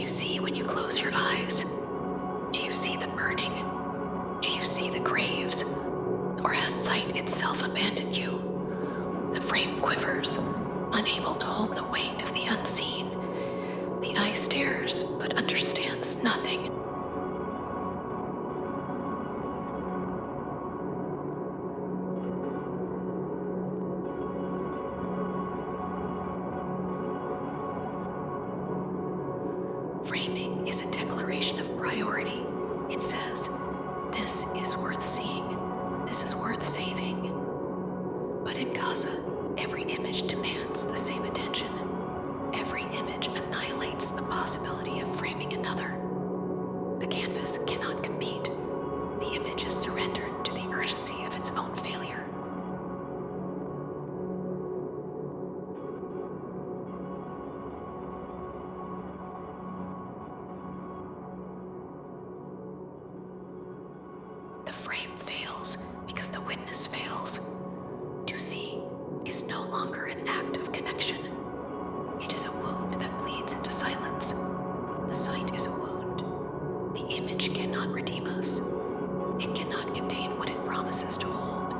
you see when you close your eyes? Do you see the burning? Do you see the graves? Or has sight itself abandoned you? The frame quivers, unable to hold the weight of the unseen. The eye stares, but understands nothing. Framing is a declaration of priority. It says, this is worth seeing, this is worth saving. But in Gaza, every image demands the same attention. Every image annihilates the possibility of framing another. The canvas cannot compete. The image has surrendered to the urgency of its own failure. The frame fails because the witness fails. To see is no longer an act of connection. It is a wound that bleeds into silence. The sight is a wound. The image cannot redeem us. It cannot contain what it promises to hold.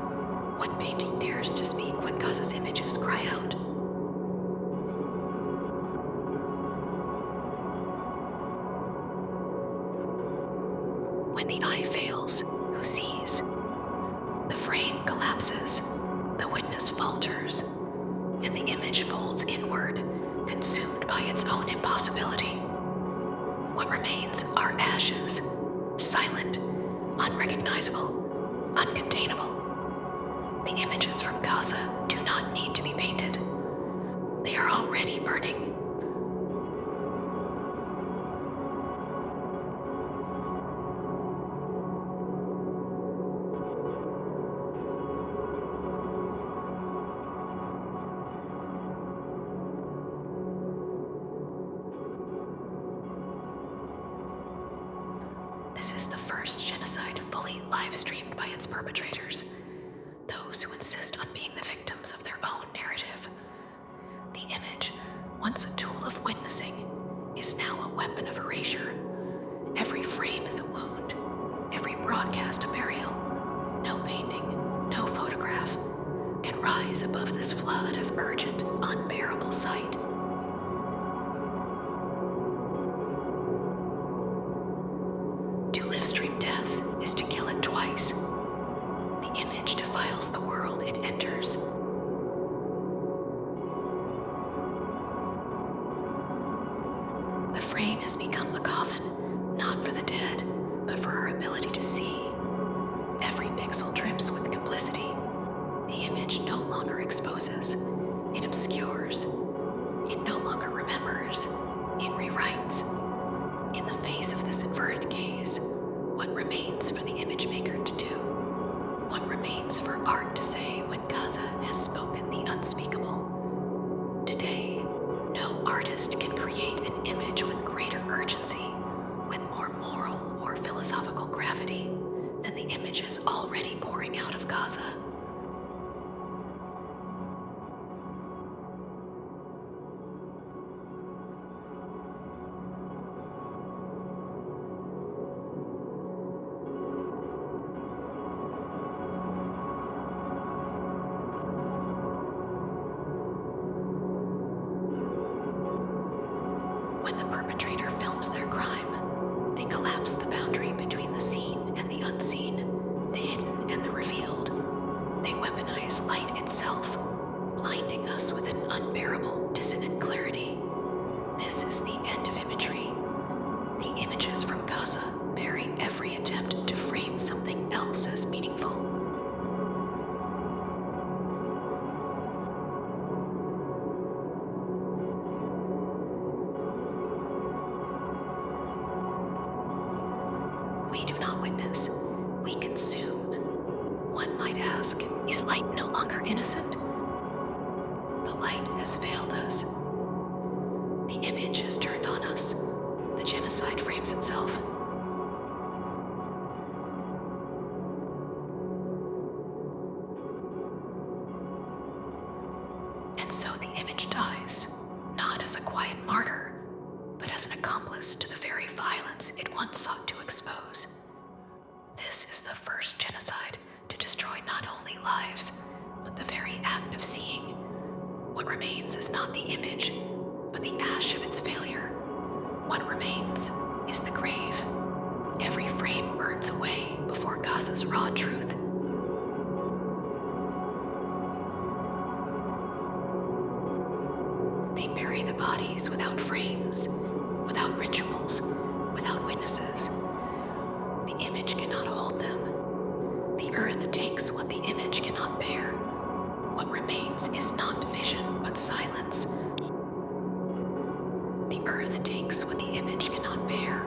What painting dares to speak when Gaza's images cry out? When the eye fails, who sees? The frame collapses, the witness falters, and the image folds inward, consumed by its own impossibility. What remains are ashes, silent, unrecognizable, uncontainable. The images from Gaza do not need to be painted. They are already burning. This is the first genocide fully live-streamed by its perpetrators, those who insist on being the victims of their own narrative. The image, once a tool of witnessing, is now a weapon of erasure. Every frame is a wound, every broadcast a burial. No painting, no photograph can rise above this flood of urgent, unbearable sight. To live-stream death is to kill it twice. The image defiles the world it enters. The frame has become a coffin, not for the dead, but for our ability to see. Every pixel drips with complicity. The image no longer exposes. It obscures. It no longer remembers. It rewrites. In the face of this inverted gaze, what remains for the image maker to do? What remains for art to say when Gaza has spoken the unspeakable? Today, no artist can create an image with greater urgency, with more moral or philosophical gravity than the images already pouring out of Gaza. When the perpetrator films their crime, they collapse the boundary between the seen and the unseen, the hidden and the revealed. They weaponize light itself, blinding us with an unbearable, dissonant clarity. This is the end of imagery. The images from Gaza bury every attempt to frame something else as meaningful. We do not witness, we consume. One might ask, is light no longer innocent? The light has failed us. The image has turned on us. The genocide frames itself. And so the image dies, not as a quiet martyr, but as an accomplice to the very violence it once sought to expose. This is the first genocide to destroy not only lives, but the very act of seeing. What remains is not the image, but the ash of its failure. What remains is the grave. Every frame burns away before Gaza's raw truth. They bury the bodies without frames, without rituals, without witnesses. The image cannot hold them. The earth takes what the image cannot bear. What remains is not vision, but silence. The earth takes what the image cannot bear.